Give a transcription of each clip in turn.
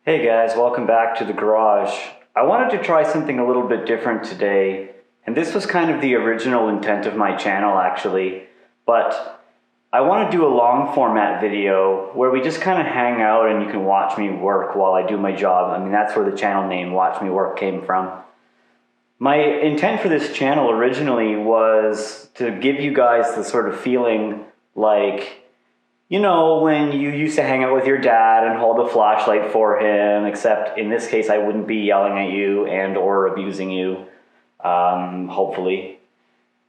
Hey guys, welcome back to the garage. I wanted to try something a little bit different today, and this was kind of the original intent of my channel actually, but I want to do a long format video where we just kind of hang out and you can watch me work while I do my job. I mean, that's where the channel name Watch Me Work came from. My intent for this channel originally was to give you guys the sort of feeling like, you know, when you used to hang out with your dad and hold a flashlight for him, except in this case I wouldn't be yelling at you and or abusing you, hopefully.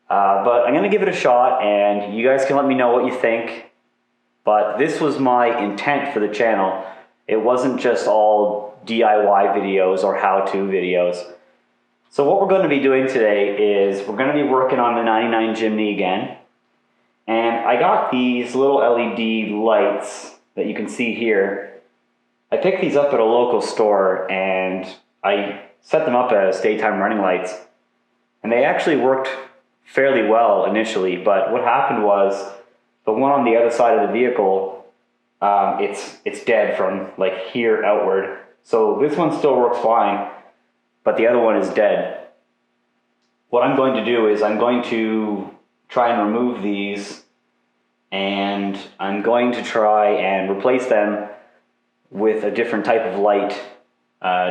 But I'm going to give it a shot and you guys can let me know what you think. But this was my intent for the channel. It wasn't just all DIY videos or how-to videos. So what we're going to be doing today is we're going to be working on the 99 Jimny again. And I got these little LED lights that you can see here. I picked these up at a local store and I set them up as daytime running lights. And they actually worked fairly well initially, but what happened was the one on the other side of the vehicle, it's dead from like here outward. So this one still works fine, but the other one is dead. What I'm going to do is I'm going to try and remove these, and I'm going to try and replace them with a different type of light,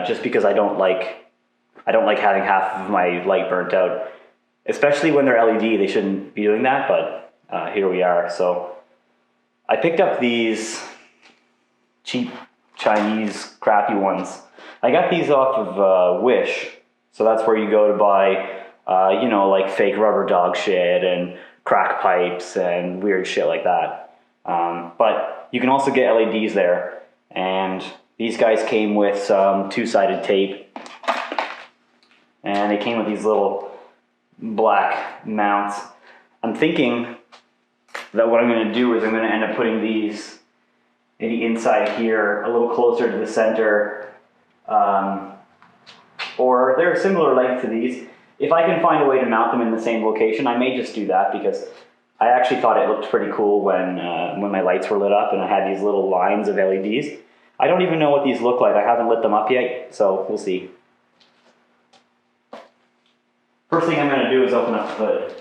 just because I don't like having half of my light burnt out, especially when they're LED. They shouldn't be doing that, but here we are. So I picked up these cheap Chinese crappy ones. I got these off of Wish, so that's where you go to buy you know, like fake rubber dog shit and crack pipes and weird shit like that. But you can also get LEDs there. And these guys came with some two-sided tape. And they came with these little black mounts. I'm thinking that what I'm going to do is I'm going to end up putting these maybe inside here, a little closer to the center. Or they're a similar length to these. If I can find a way to mount them in the same location, I may just do that, because I actually thought it looked pretty cool when my lights were lit up and I had these little lines of LEDs. I don't even know what these look like. I haven't lit them up yet, so we'll see. First thing I'm going to do is open up the hood.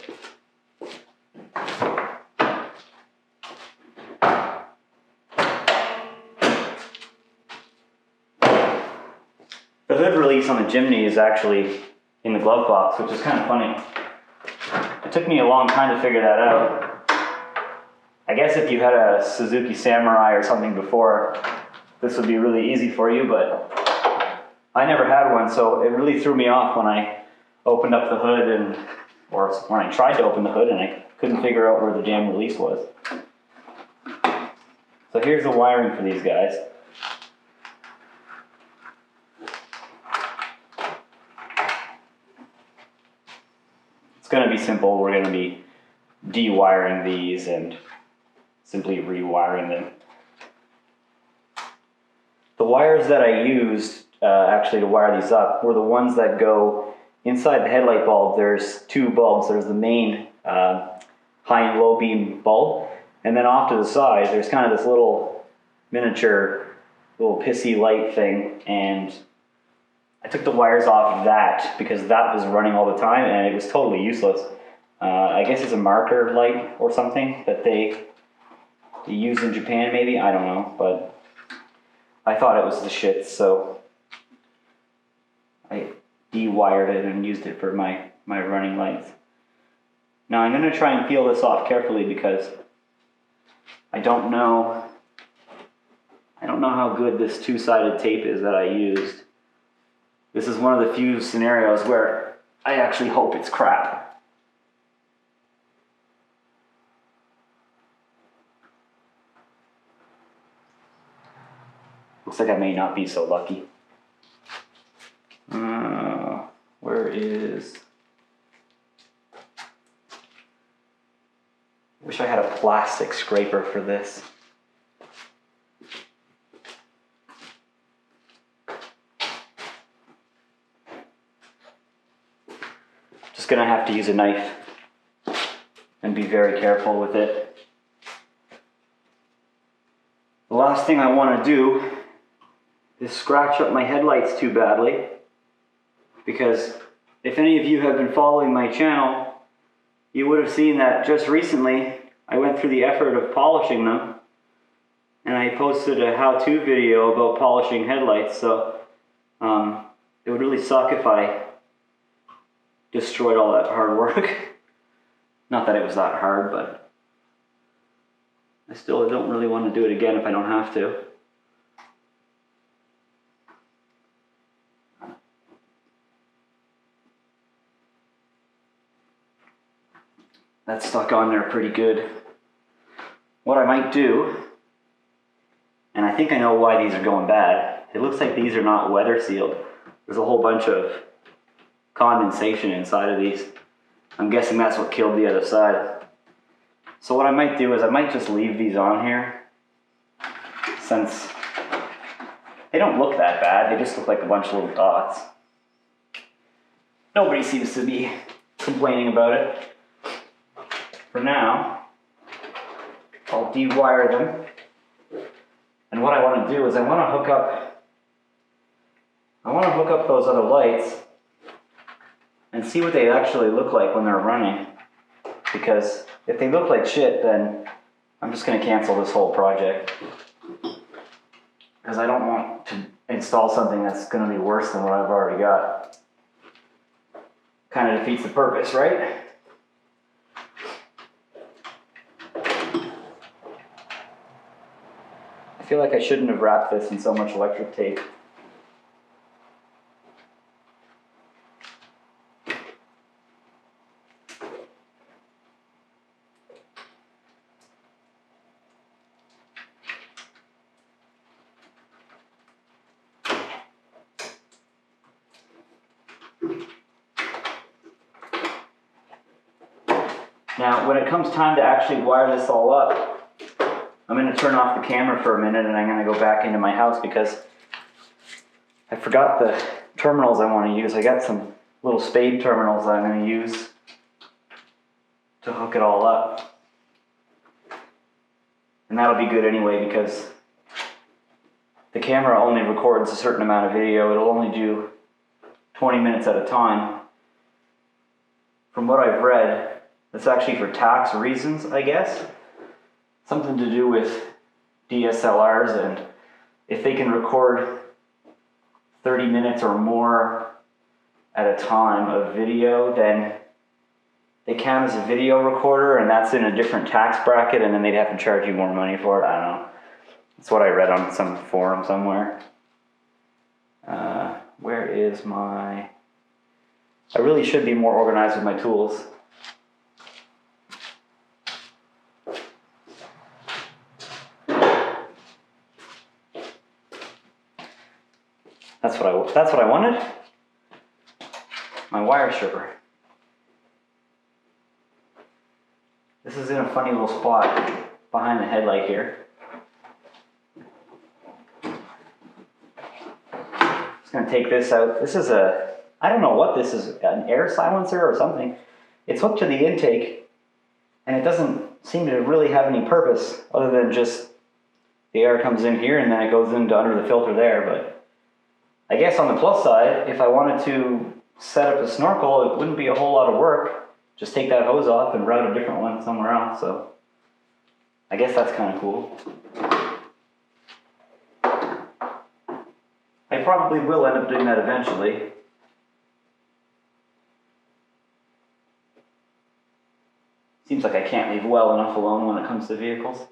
The hood release on the Jimny is actually in the glove box, which is kind of funny. It took me a long time to figure that out. I guess if you had a Suzuki Samurai or something before, this would be really easy for you, but I never had one, so it really threw me off when I opened up the hood, or when I tried to open the hood and I couldn't figure out where the damn release was. So here's the wiring for these guys. It's going to be simple. We're going to be dewiring these and simply rewiring them. The wires that I used actually to wire these up were the ones that go inside the headlight bulb. There's two bulbs. There's the main high and low beam bulb, and then off to the side there's kind of this little miniature little pissy light thing, and I took the wires off of that because that was running all the time and it was totally useless. I guess it's a marker light or something that they use in Japan maybe, I don't know, but I thought it was the shit, so I de-wired it and used it for my running lights. Now I'm going to try and peel this off carefully because I don't know how good this two-sided tape is that I used. This is one of the few scenarios where I actually hope it's crap. Looks like I may not be so lucky. Where is... Wish I had a plastic scraper for this. Just gonna have to use a knife and be very careful with it. The last thing I want to do this scratch up my headlights too badly, because if any of you have been following my channel, you would have seen that just recently I went through the effort of polishing them, and I posted a how-to video about polishing headlights. So it would really suck if I destroyed all that hard work. Not that it was that hard, but I still don't really want to do it again if I don't have to. That's stuck on there pretty good. What I might do, and I think I know why these are going bad. It looks like these are not weather sealed. There's a whole bunch of condensation inside of these. I'm guessing that's what killed the other side. So what I might do is I might just leave these on here, since they don't look that bad. They just look like a bunch of little dots. Nobody seems to be complaining about it. For now, I'll de-wire them. And what I want to do is I want to hook up those other lights and see what they actually look like when they're running. Because if they look like shit, then I'm just going to cancel this whole project. Because I don't want to install something that's going to be worse than what I've already got. Kind of defeats the purpose, right? I feel like I shouldn't have wrapped this in so much electric tape. Now, when it comes time to actually wire this all up, I'm going to turn off the camera for a minute and I'm going to go back into my house because I forgot the terminals I want to use. I got some little spade terminals that I'm going to use to hook it all up. And that'll be good anyway because the camera only records a certain amount of video. It'll only do 20 minutes at a time. From what I've read, it's actually for tax reasons, I guess. Something to do with DSLRs, and if they can record 30 minutes or more at a time of video, then they count as a video recorder, and that's in a different tax bracket, and then they'd have to charge you more money for it. I don't know. That's what I read on some forum somewhere. Where is my... I really should be more organized with my tools. That's what I wanted. My wire stripper. This is in a funny little spot behind the headlight here. Just gonna take this out. This is I don't know what this is, an air silencer or something. It's hooked to the intake and it doesn't seem to really have any purpose other than just the air comes in here and then it goes into under the filter there. But I guess on the plus side, if I wanted to set up a snorkel, it wouldn't be a whole lot of work. Just take that hose off and route a different one somewhere else. So I guess that's kind of cool. I probably will end up doing that eventually. Seems like I can't leave well enough alone when it comes to vehicles.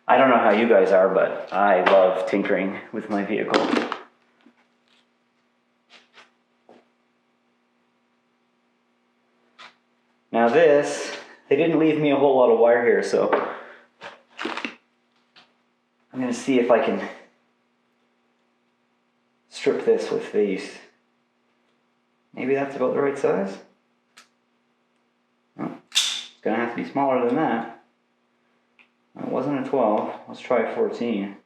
I don't know how you guys are, but I love tinkering with my vehicle. Now this, they didn't leave me a whole lot of wire here, so I'm going to see if I can strip this with these. Maybe that's about the right size. Oh, it's going to have to be smaller than that. It wasn't a 12. Let's try a 14.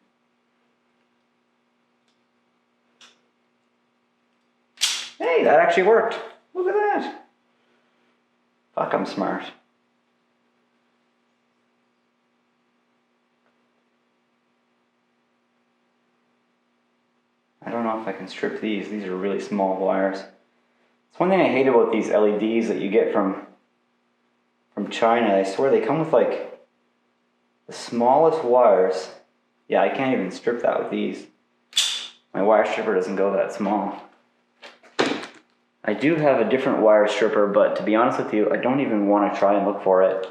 Hey, that actually worked. Look at that. Fuck, I'm smart. I don't know if I can strip these. These are really small wires. It's one thing I hate about these LEDs that you get from China. I swear they come with like the smallest wires. Yeah, I can't even strip that with these. My wire stripper doesn't go that small. I do have a different wire stripper, but to be honest with you, I don't even want to try and look for it.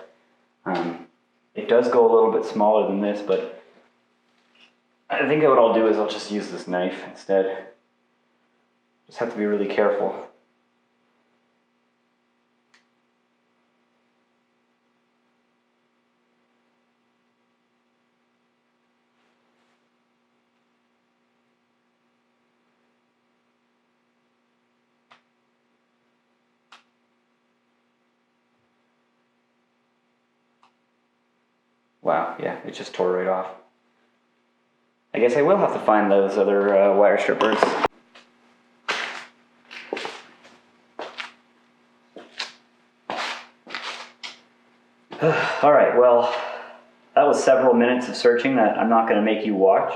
It does go a little bit smaller than this, but I think what I'll do is I'll just use this knife instead. Just have to be really careful. Wow, yeah, it just tore right off. I guess I will have to find those other wire strippers. Alright, well, that was several minutes of searching that I'm not going to make you watch.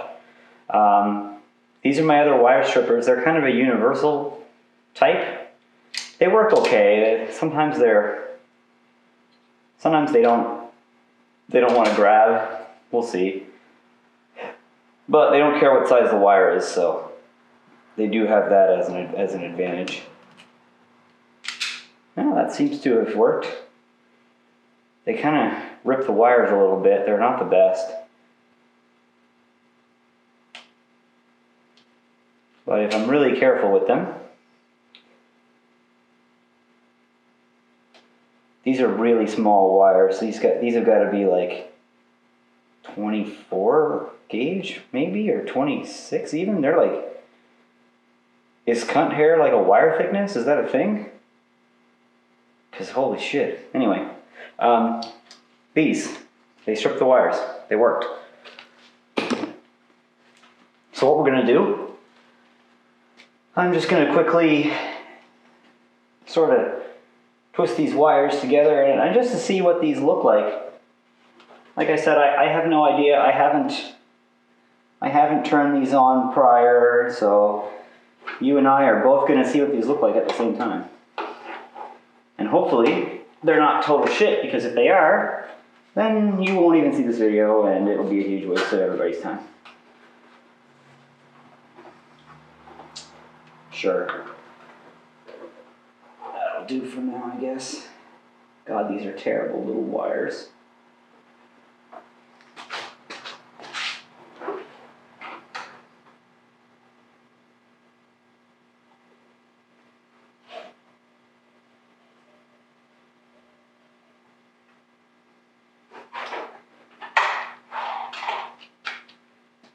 These are my other wire strippers. They're kind of a universal type. They work okay. Sometimes they don't want to grab. We'll see. But they don't care what size the wire is, so they do have that as an advantage. Now that seems to have worked. They kind of rip the wires a little bit. They're not the best. But if I'm really careful with them, these are really small wires. These have got to be like 24 gauge maybe, or 26 even. They're like, is cunt hair like a wire thickness? Is that a thing? Because holy shit. Anyway, they stripped the wires. They worked. So what we're going to do, I'm just going to quickly sort of twist these wires together and just to see what these look like. Like I said, I have no idea. I haven't turned these on prior, so you and I are both going to see what these look like at the same time. And hopefully they're not total shit, because if they are, then you won't even see this video and it will be a huge waste of everybody's time. Sure. That'll do for now, I guess. God, these are terrible little wires.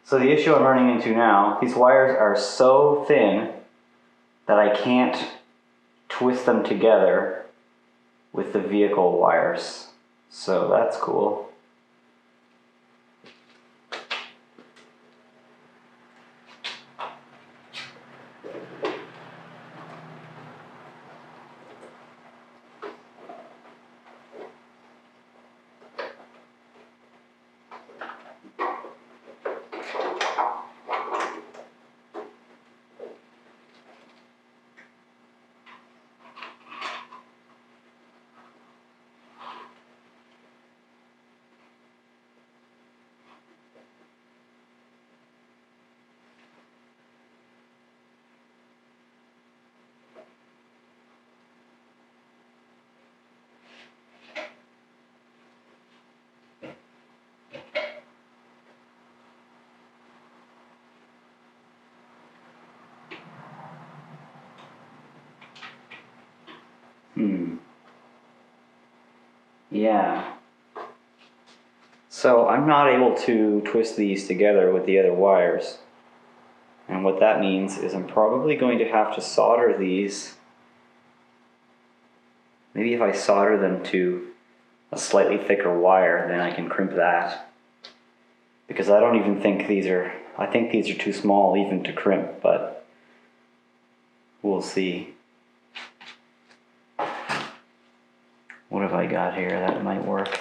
So the issue I'm running into now, these wires are so thin that I can't twist them together with the vehicle wires. So that's cool. Yeah. So I'm not able to twist these together with the other wires. And what that means is I'm probably going to have to solder these. Maybe if I solder them to a slightly thicker wire, then I can crimp that. Because I don't even think I think these are too small even to crimp, but We'll see. What have I got here that might work?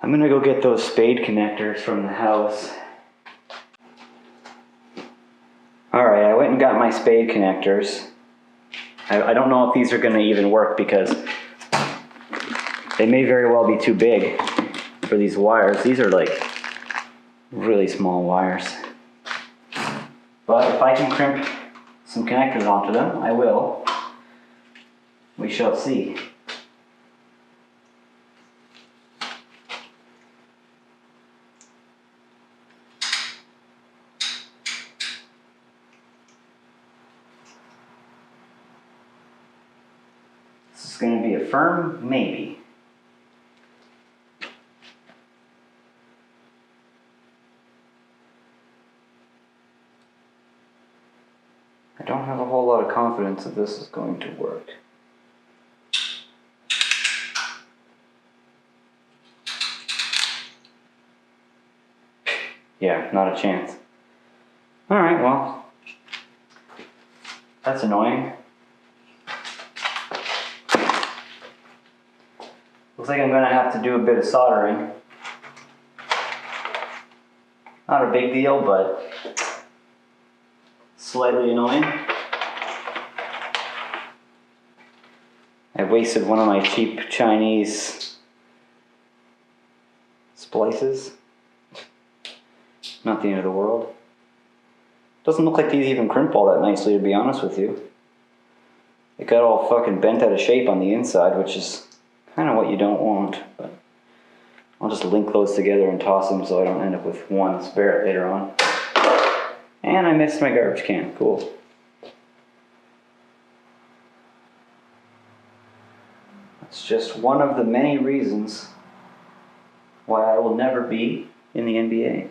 I'm gonna go get those spade connectors from the house. Alright, I went and got my spade connectors. I don't know if these are gonna even work because they may very well be too big for these wires. These are like really small wires. But if I can crimp some connectors onto them, I will. We shall see. This is going to be a firm maybe. I don't have a whole lot of confidence that this is going to work. Yeah, not a chance. Alright, well, that's annoying. Looks like I'm going to have to do a bit of soldering. Not a big deal, but slightly annoying. I wasted one of my cheap Chinese splices. Not the end of the world. Doesn't look like these even crimp all that nicely, to be honest with you. It got all fucking bent out of shape on the inside, which is kind of what you don't want. But I'll just link those together and toss them so I don't end up with one spare later on. And I missed my garbage can. Cool. That's just one of the many reasons why I will never be in the NBA.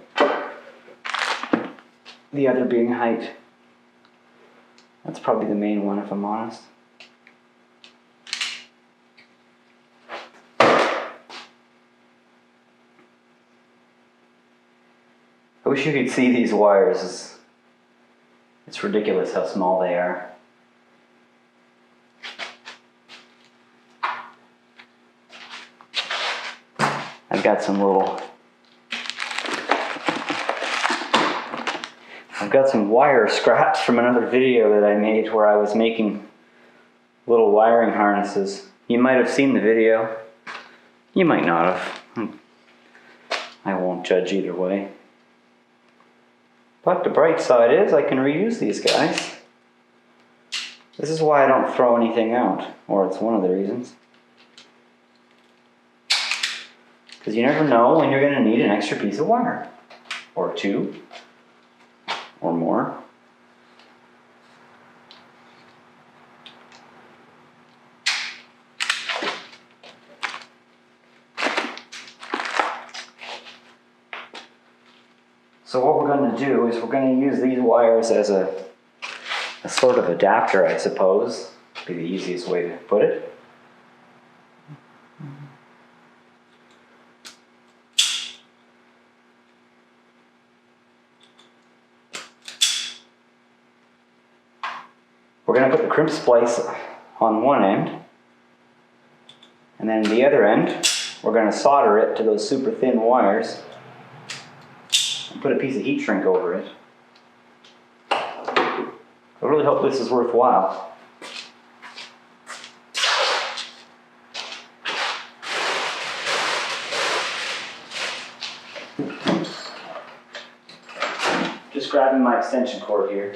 The other being height. That's probably the main one, if I'm honest. I wish you could see these wires. It's ridiculous how small they are. I've got some wire scraps from another video that I made where I was making little wiring harnesses. You might have seen the video. You might not have. I won't judge either way. But the bright side is I can reuse these guys. This is why I don't throw anything out, or it's one of the reasons. Because you never know when you're going to need an extra piece of wire. Or two. Or more. So what we're going to do is we're going to use these wires as a sort of adapter, I suppose. Be the easiest way to put it. We're going to put the crimp splice on one end, and then the other end, we're going to solder it to those super thin wires, and put a piece of heat shrink over it. I really hope this is worthwhile. Just grabbing my extension cord here.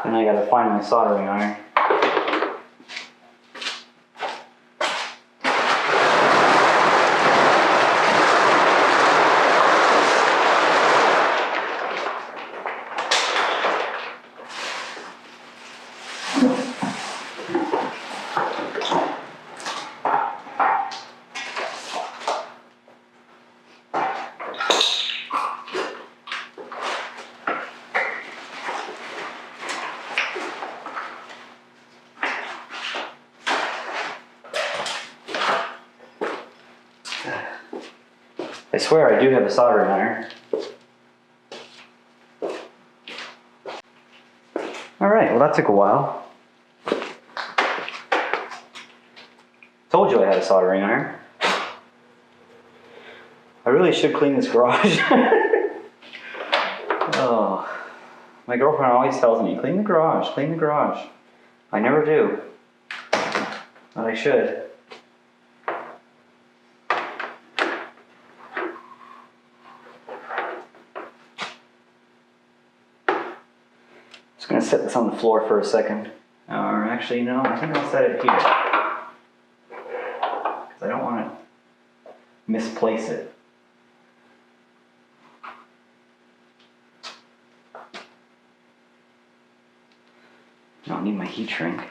And I gotta find my soldering iron. I swear I do have a soldering iron. Alright, well that took a while. Told you I had a soldering iron. I really should clean this garage. Oh, my girlfriend always tells me, clean the garage, clean the garage. I never do, but I should. Just gonna set this on the floor for a second. Or actually, no, I think I'll set it here. Because I don't want to misplace it. I don't need my heat shrink.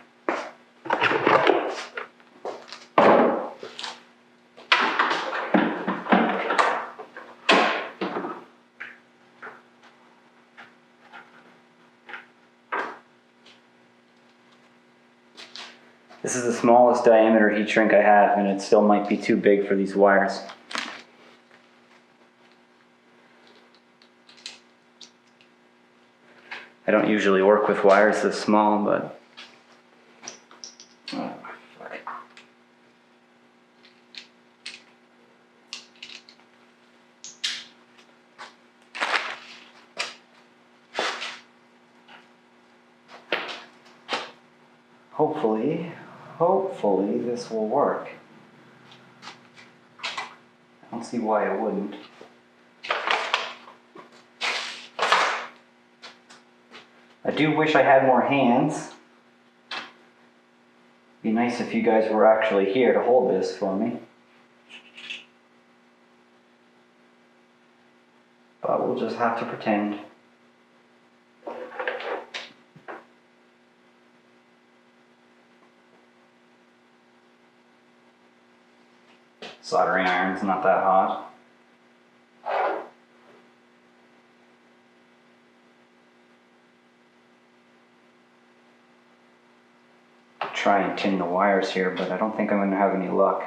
This is the smallest diameter heat shrink I have, and it still might be too big for these wires. I don't usually work with wires this small, but... Oh, fuck. Hopefully this will work. I don't see why it wouldn't. I do wish I had more hands. It'd be nice if you guys were actually here to hold this for me. But we'll just have to pretend. Soldering iron's not that hot. Try and tin the wires here, but I don't think I'm going to have any luck.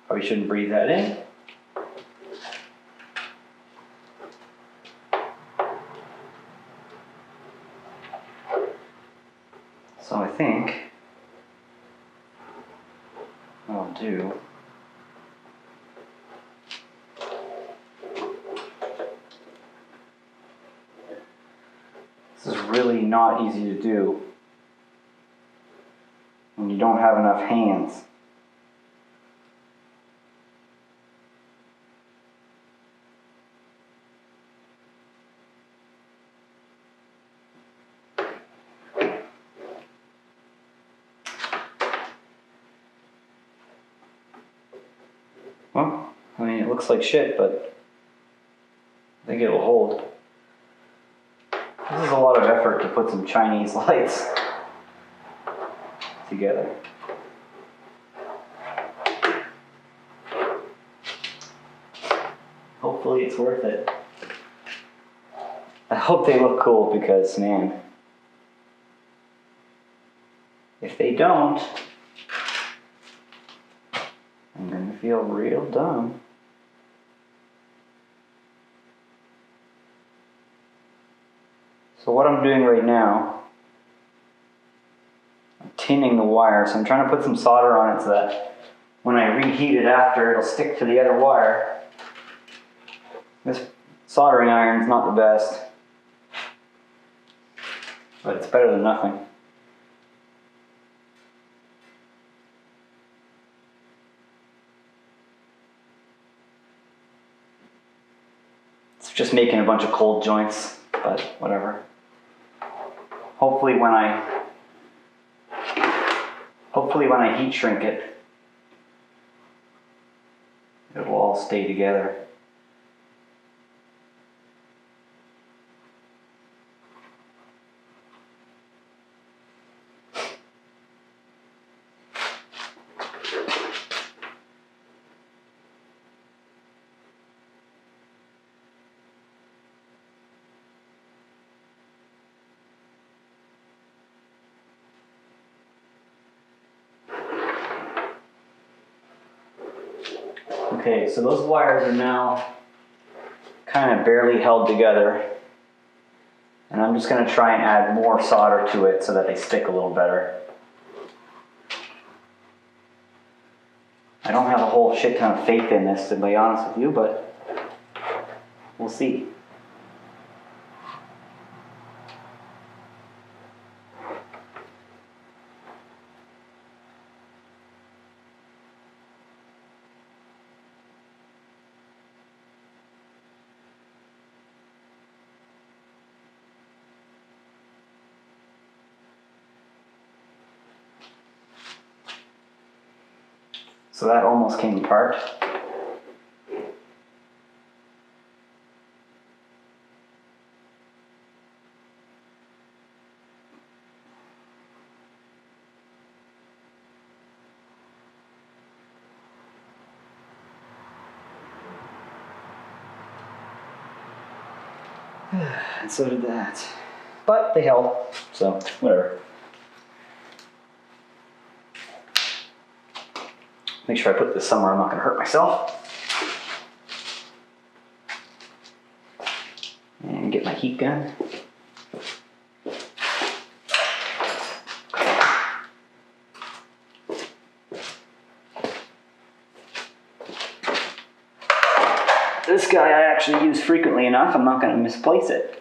Probably shouldn't breathe that in. So I think what I'll do this is really not easy to do when you don't have enough hands. Well, I mean, it looks like shit, but I think it will hold. This is a lot of effort to put some Chinese lights together. Hopefully it's worth it. I hope they look cool because, man, if they don't, I'm gonna feel real dumb. So what I'm doing right now, I'm tinning the wire. So I'm trying to put some solder on it so that when I reheat it after, it'll stick to the other wire. This soldering iron is not the best, but it's better than nothing. It's just making a bunch of cold joints, but whatever. Hopefully when I heat shrink it, it will all stay together. Okay, so those wires are now kind of barely held together. And I'm just going to try and add more solder to it so that they stick a little better. I don't have a whole shit ton of faith in this, to be honest with you, but we'll see. So that almost came apart. And so did that. But they held, so whatever. Make sure I put this somewhere I'm not going to hurt myself. And get my heat gun. This guy I actually use frequently enough, I'm not going to misplace it.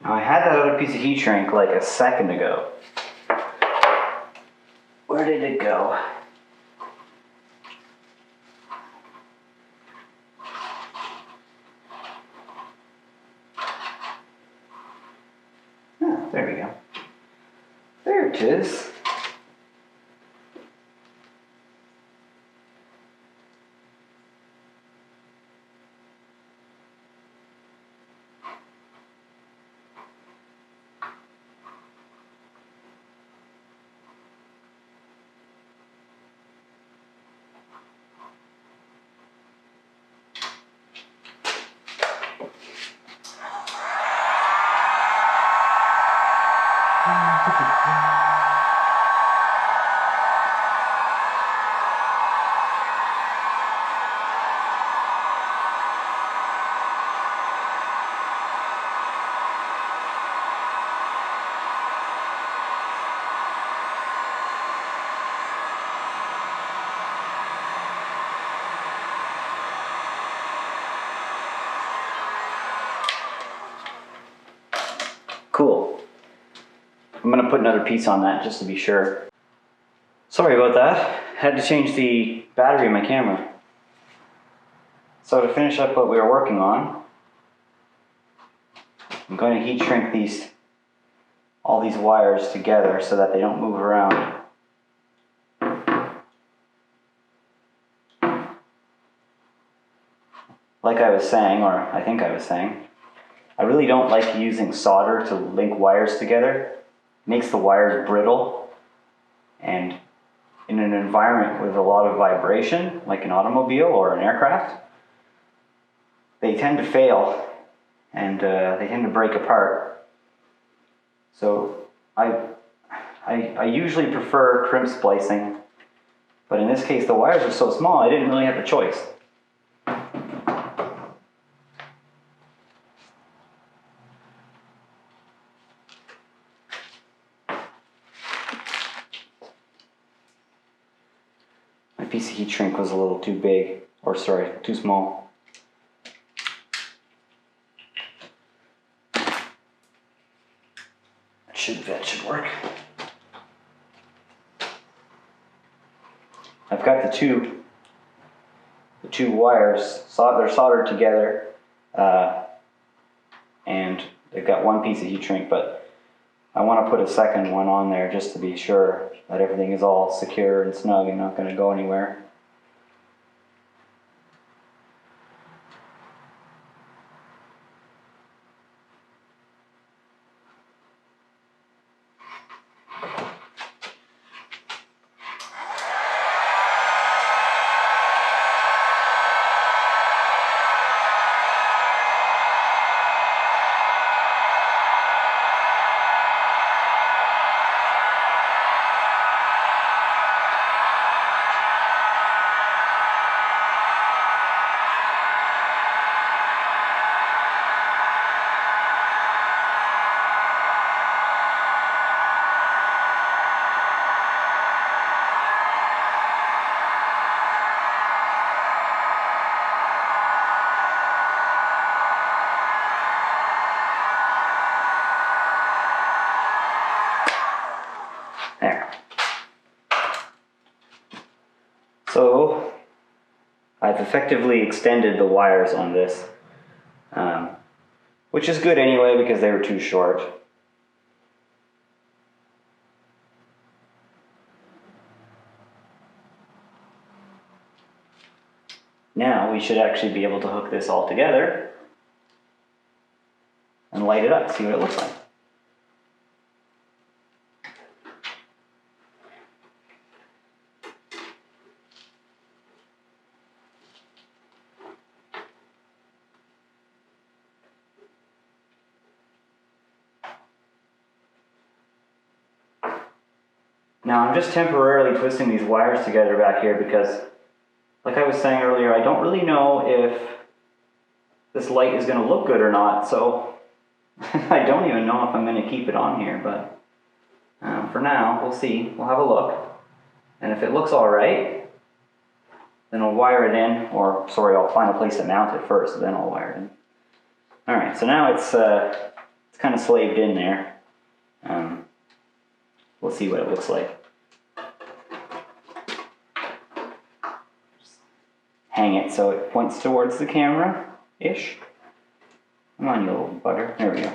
Now I had that other piece of heat shrink like a second ago. Where did it go? Oh, there we go. There it is. Cool. I'm going to put another piece on that just to be sure. Sorry about that. Had to change the battery in my camera. So to finish up what we were working on, I'm going to heat shrink all these wires together so that they don't move around. Like I was saying, or I think I was saying, I really don't like using solder to link wires together. It makes the wires brittle, and in an environment with a lot of vibration, like an automobile or an aircraft, they tend to fail and they tend to break apart. So I usually prefer crimp splicing, but in this case the wires are so small I didn't really have a choice. piece of heat shrink was a little too big, or sorry, too small. That should work. I've got the two wires, they're soldered together, and they've got one piece of heat shrink, but I want to put a second one on there just to be sure that everything is all secure and snug and not going to go anywhere. There. So I've effectively extended the wires on this, which is good anyway because they were too short. Now we should actually be able to hook this all together and light it up, see what it looks like. Now I'm just temporarily twisting these wires together back here because, like I was saying earlier, I don't really know if this light is going to look good or not, so I don't even know if I'm going to keep it on here, but for now, we'll see. We'll have a look, and if it looks alright, then I'll wire it in, or sorry, I'll find a place to mount it first, then I'll wire it in. Alright, so now it's kind of slaved in there. We'll see what it looks like. Just hang it so it points towards the camera-ish. Come on, you little butter. There we go.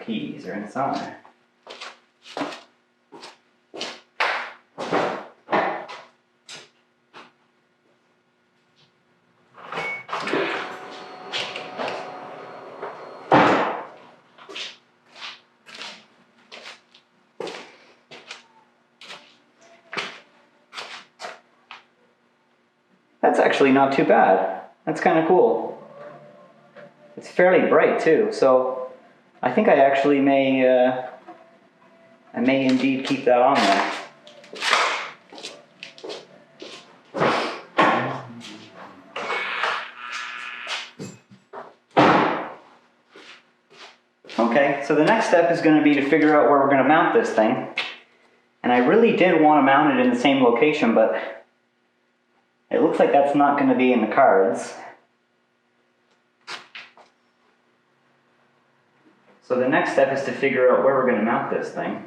Keys are inside. That's actually not too bad. That's kind of cool. It's fairly bright too, so I think I actually may indeed keep that on there. Okay, so the next step is going to be to figure out where we're going to mount this thing. And I really did want to mount it in the same location, but it looks like that's not going to be in the cards. So the next step is to figure out where we're going to mount this thing.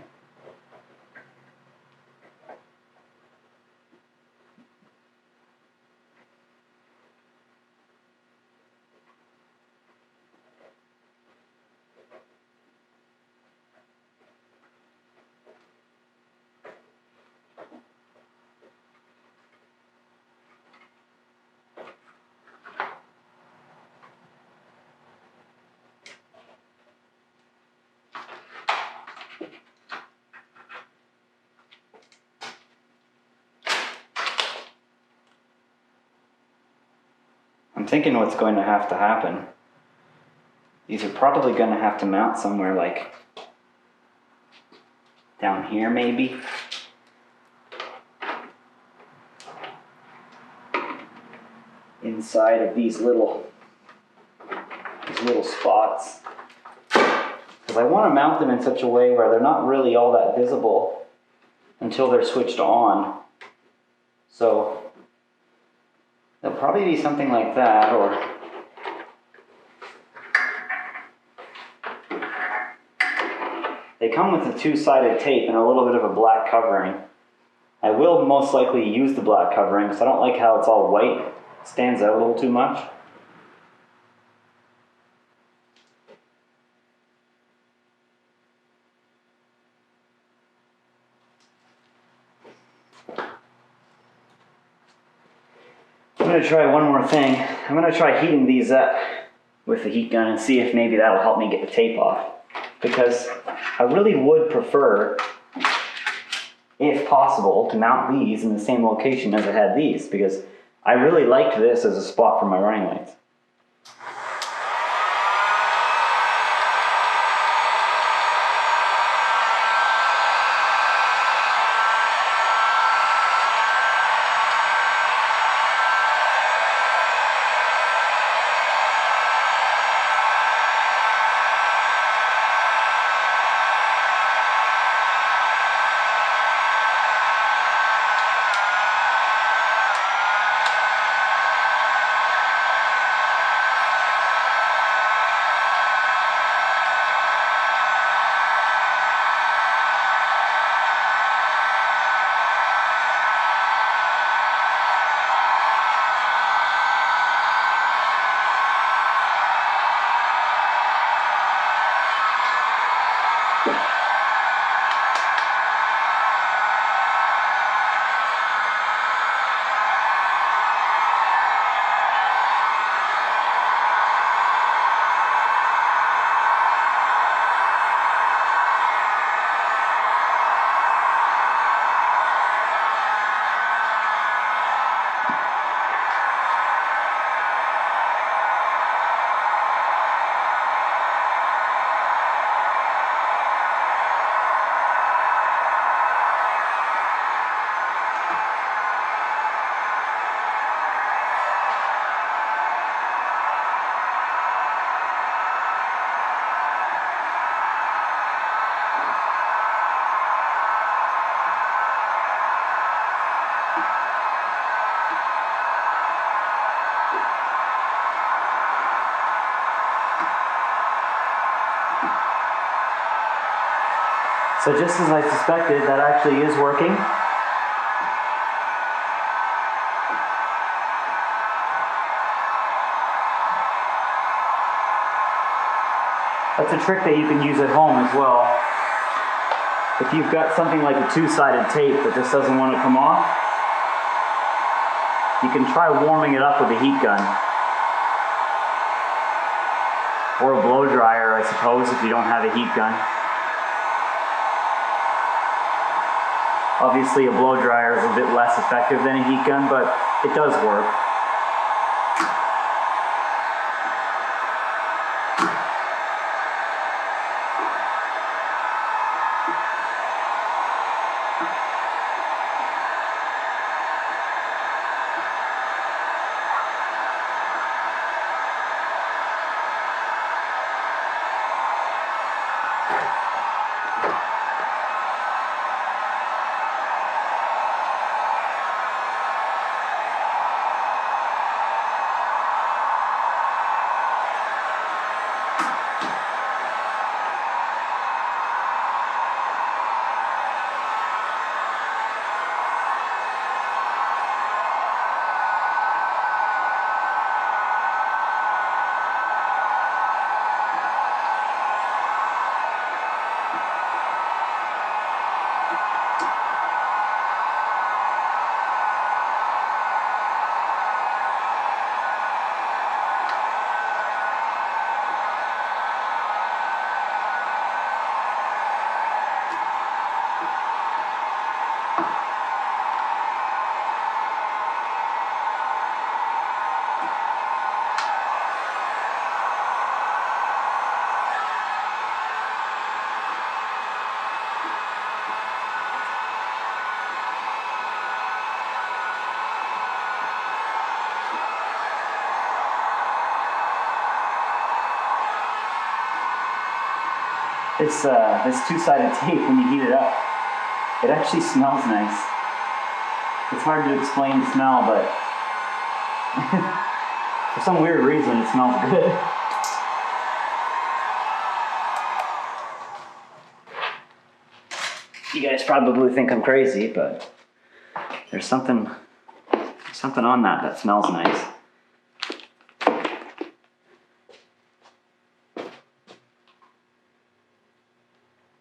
I'm thinking what's going to happen. These are probably going to have to mount somewhere like down here maybe. Inside of these little spots. Because I want to mount them in such a way where they're not really all that visible until they're switched on. So there'll probably be something like that, or they come with a two-sided tape and a little bit of a black covering. I will most likely use the black covering because I don't like how it's all white. It stands out a little too much. I'm going to try one more thing. I'm going to try heating these up with the heat gun and see if maybe that'll help me get the tape off. Because I really would prefer, if possible, to mount these in the same location as I had these, because I really liked this as a spot for my running lights. So just as I suspected, that actually is working. That's a trick that you can use at home as well. If you've got something like a two-sided tape that just doesn't want to come off, you can try warming it up with a heat gun. Or a blow dryer, I suppose, if you don't have a heat gun. Obviously, a blow dryer is a bit less effective than a heat gun, but it does work. This two-sided tape, when you heat it up, it actually smells nice. It's hard to explain the smell, but for some weird reason it smells good. You guys probably think I'm crazy, but there's something on that smells nice.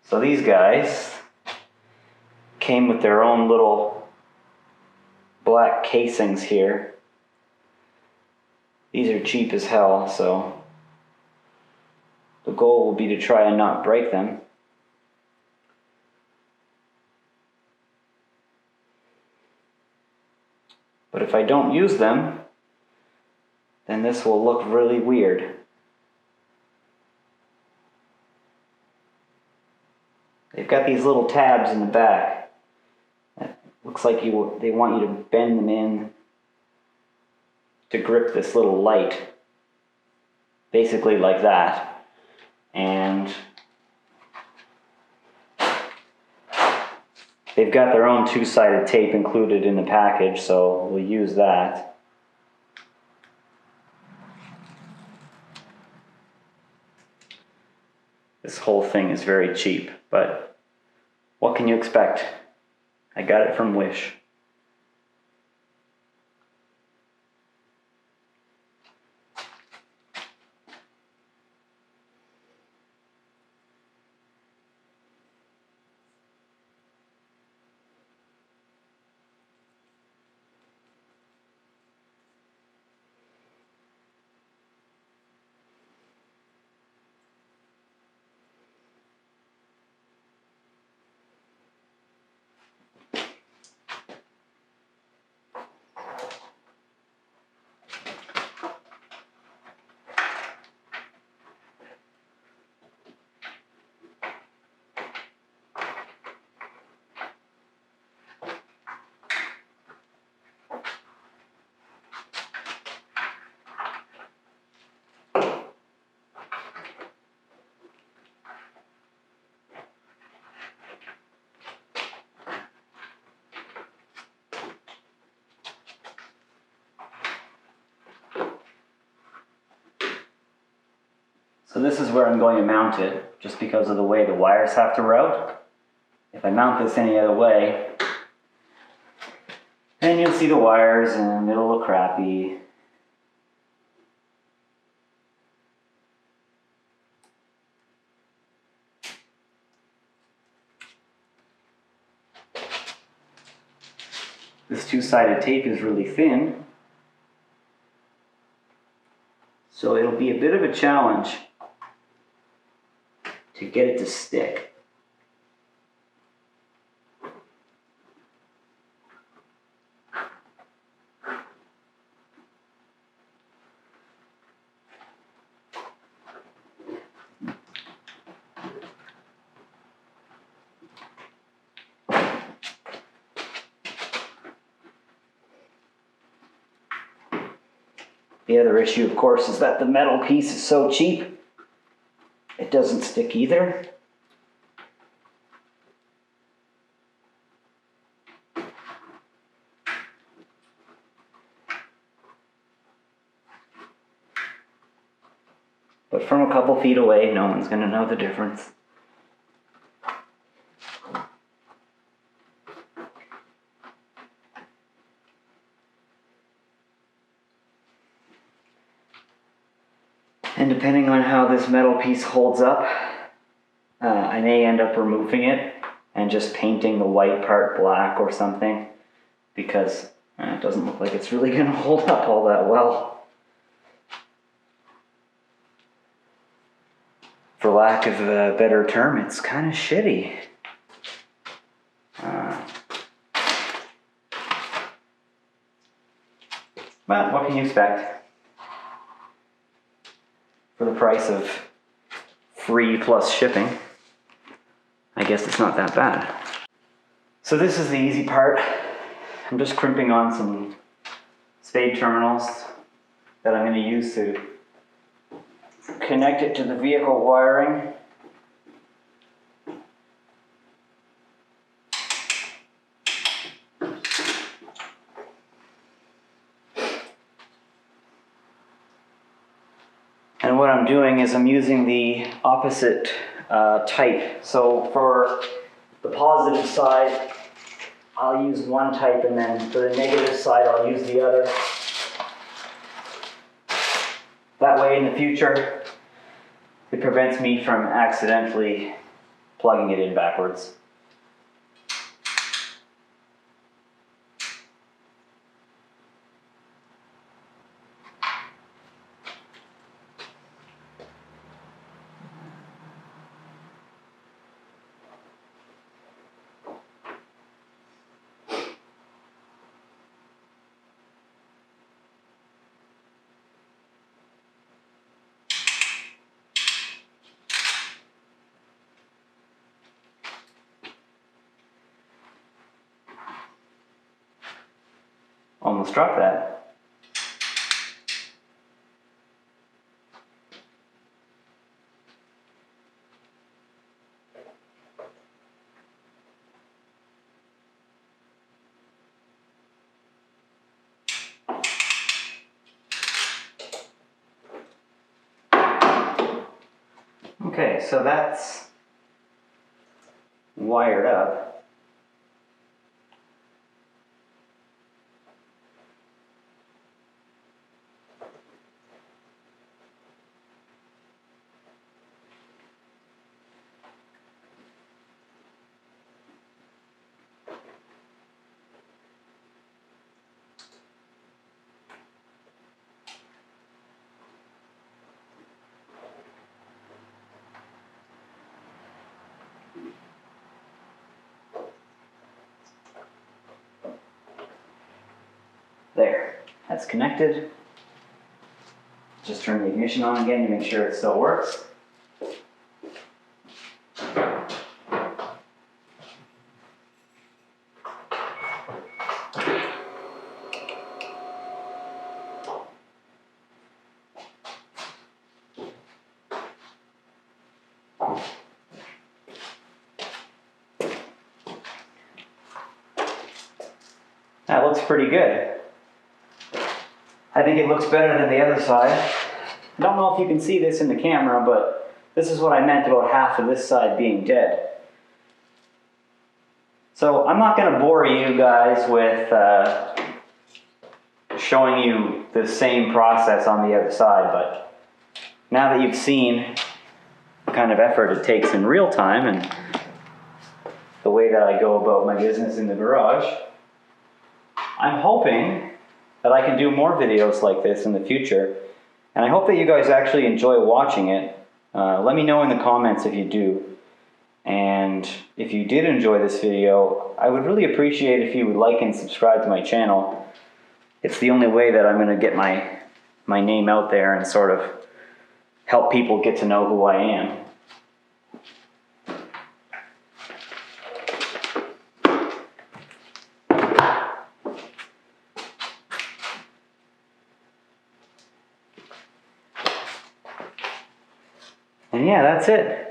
So these guys came with their own little black casings here. These are cheap as hell, so the goal will be to try and not break them. But if I don't use them, then this will look really weird. They've got these little tabs in the back. It looks like they want you to bend them in to grip this little light. Basically like that. And they've got their own two-sided tape included in the package, so we'll use that. This whole thing is very cheap, but what can you expect? I got it from Wish. So this is where I'm going to mount it, just because of the way the wires have to route. If I mount this any other way, then you'll see the wires and it'll look crappy. This two-sided tape is really thin, so it'll be a bit of a challenge to get it to stick. The other issue, of course, is that the metal piece is so cheap, it doesn't stick either. But from a couple feet away, no one's going to know the difference. And depending on how this metal piece holds up, I may end up removing it and just painting the white part black or something, because it doesn't look like it's really going to hold up all that well. For lack of a better term, it's kind of shitty. But what can you expect? For the price of free plus shipping, I guess it's not that bad. So this is the easy part. I'm just crimping on some spade terminals that I'm going to use to connect it to the vehicle wiring. what I'm doing is I'm using the opposite type. So for the positive side, I'll use one type, and then for the negative side, I'll use the other. That way in the future, it prevents me from accidentally plugging it in backwards. Almost dropped that. Okay, so that's wired up. There, that's connected. Just turn the ignition on again to make sure it still works. That looks pretty good. I think it looks better than the other side. I don't know if you can see this in the camera, but this is what I meant about half of this side being dead. So I'm not going to bore you guys with showing you the same process on the other side, but now that you've seen the kind of effort it takes in real time and the way that I go about my business in the garage, I'm hoping that I can do more videos like this in the future, and I hope that you guys actually enjoy watching it. Let me know in the comments if you do. And if you did enjoy this video, I would really appreciate if you would like and subscribe to my channel. It's the only way that I'm going to get my name out there and sort of help people get to know who I am. And yeah, that's it.